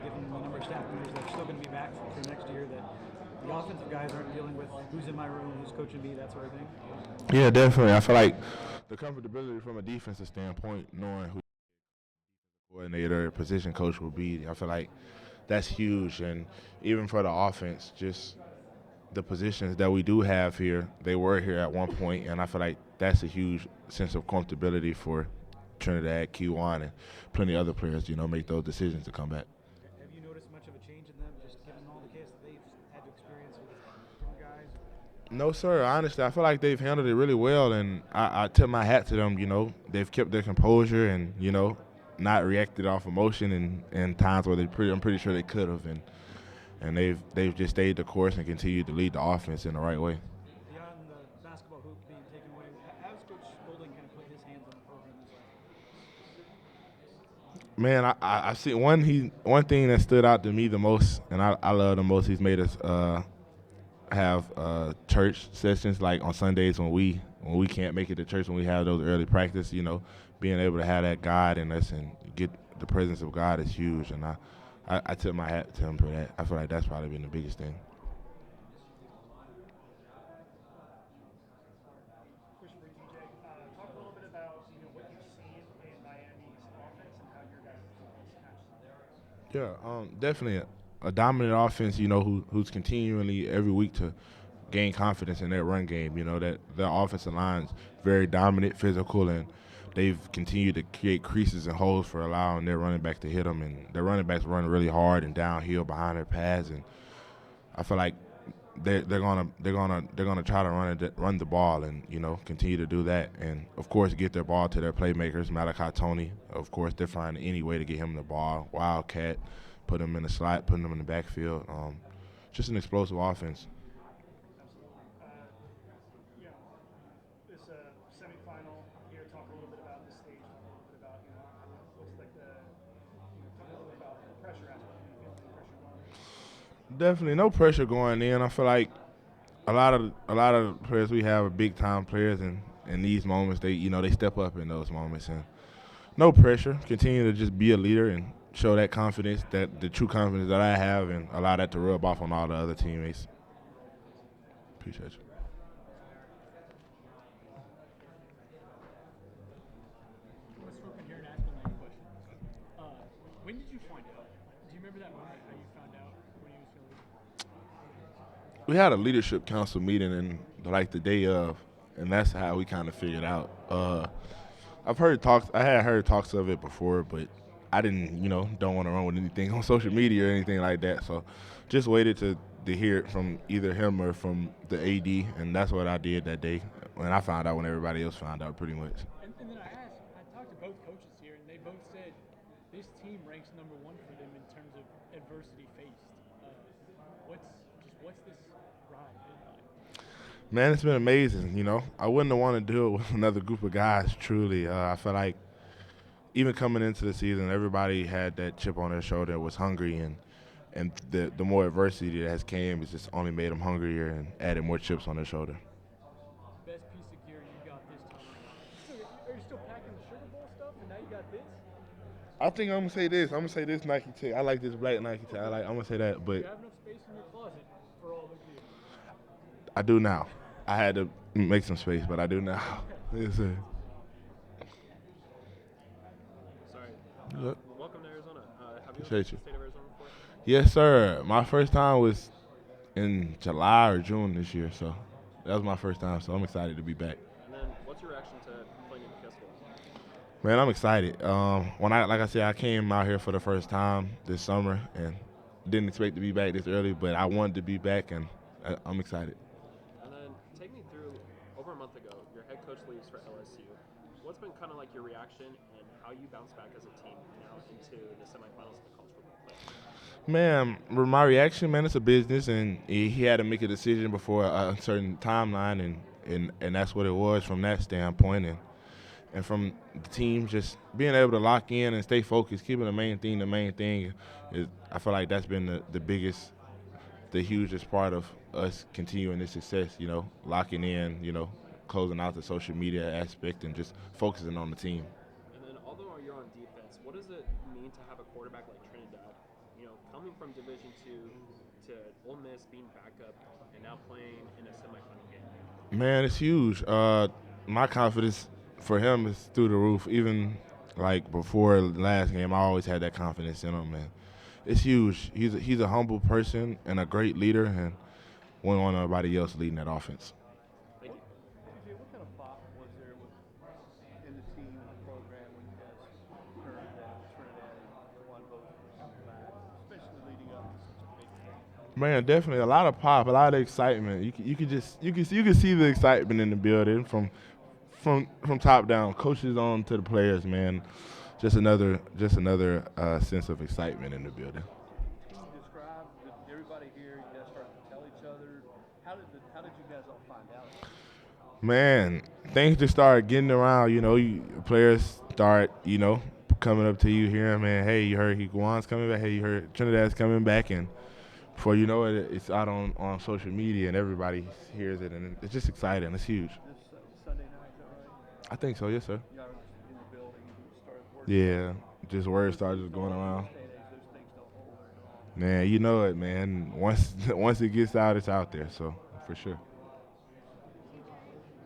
given the number of staff members that are still going to be back for next year, that the offensive guys aren't dealing with who's in my room, who's coaching me, that sort of thing? Yeah, definitely. I feel like the comfortability from a defensive standpoint, knowing who coordinator, position coach will be, I feel like that's huge. And even for the offense, just the positions that we do have here, they were here at one point, and I feel like that's a huge sense of comfortability for Trinidad, Q1, and plenty of other players, make those decisions to come back. Have you noticed much of a change in them, just given all the chaos that they've had to experience with young guys? No, sir. Honestly, I feel like they've handled it really well, and I tip my hat to them. They've kept their composure and not reacted off emotion in times where I'm pretty sure they could have, and they've just stayed the course and continued to lead the offense in the right way. Beyond the basketball hoop being taken away, how's Coach Golding kind of put his hands on the program this last year? Man, I see one thing that stood out to me the most, and I love the most. He's made us have church sessions like on Sundays when we can't make it to church, when we have those early practice. Being able to have that God in us and get the presence of God is huge, and I tip my hat to him for that. I feel like that's probably been the biggest thing. Question for you, TJ. Talk a little bit about what you've seen in Miami's offense and how your guys' defense matches. Yeah, definitely a dominant offense. Who's continually every week to gain confidence in their run game. That their offensive line's very dominant, physical, and they've continued to create creases and holes for allowing their running back to hit them. And their running backs run really hard and downhill behind their pads. And I feel like they're gonna try to run the ball and continue to do that, and of course get their ball to their playmakers. Malachi Tony, of course, they're finding any way to get him the ball. Wildcat, put him in the slot, putting him in the backfield. Just an explosive offense. You know, this semifinal here, talk a little bit about this stage, talk a little bit about, looks like talk a little bit about the pressure aspect. Do you feel any pressure going Definitely no pressure going in. I feel like a lot of players we have are big time players, and in these moments they step up in those moments, and no pressure. Continue to just be a leader and show that confidence, that the true confidence that I have, and allow that to rub off on all the other teammates. Appreciate you. Let's flip in here and ask a Lang question. When did you find out? Do you remember that moment how you found out when he was going to leave? We had a leadership council meeting and like the day of, and that's how we kind of figured out. I've heard talks. I had heard talks of it before, but I didn't, don't want to run with anything on social media or anything like that. So, just waited to hear it from either him or from the AD, and that's what I did that day. When I found out, when everybody else found out, pretty much. And then I talked to both coaches here, and they both said this team ranks number one for them in terms of adversity faced. What's this ride been like? Man, it's been amazing. I wouldn't have wanted to do it with another group of guys. Truly, I feel like even coming into the season, everybody had that chip on their shoulder, was hungry, and the more adversity that has came, it's just only made them hungrier and added more chips on their shoulder. Best piece of gear you got this time around? Are you still packing the Sugar Bowl stuff, and now you got this? I think I'm gonna say this. I'm gonna say this Nike tech. I like this black Nike tech. I'm gonna say that, Do you but have enough space in your closet for all the gear? I do now. I had to make some space, but I do now. Yes, sir. Sorry. Yep. Welcome to Arizona. Have you ever been Appreciate to you. the state of Arizona before? Yes, sir. My first time was in July or June this year, so that was my first time. So I'm excited to be back. And then, what's your reaction to playing in the Fiesta Bowl? Man, I'm excited. Like I said, I came out here for the first time this summer and didn't expect to be back this early, but I wanted to be back, and I'm excited. And then, take me through, over a month ago, your head coach leaves for LSU. What's been kind of like your reaction and how you bounce back as a team now into the semifinals of the college football playoff? Man, my reaction, man, it's a business, and he had to make a decision before a certain timeline, and that's what it was from that standpoint. And from the team just being able to lock in and stay focused, keeping the main thing is, I feel like that's been the biggest, the hugest part of us continuing this success, locking in, closing out the social media aspect and just focusing on the team. And then, although you're on defense, what does it mean to have a quarterback like Trinidad, coming from Division II to Ole Miss being backup and now playing in a semifinal game? Man, it's huge. My confidence for him is through the roof. Even like before the last game, I always had that confidence in him, man. It's huge. He's a humble person and a great leader, and wouldn't want nobody else leading that offense. Thank you. TJ, what kind of pop was there in the team and the program when you guys heard that Trinidad and Juan both coming back, especially leading up to such a big game? Man, definitely a lot of pop, a lot of excitement. You can see the excitement in the building from top down, coaches on to the players. Man, just another sense of excitement in the building. Can you describe everybody here? You guys started to tell each other. How did you guys all find out? Man, things just start getting around. Players start coming up to you, hearing, man, hey, you heard Juan's coming back. Hey, you heard Trinidad's coming back, and before you know it, it's out on social media, and everybody hears it, and it's just exciting. It's huge. This Sunday night, is that right? I think so, yes, sir. Y'all were just in the building and you started working. Yeah, just words started just going around. These things don't hold very long. Man, you know it, man. Once it gets out, it's out there. So for sure.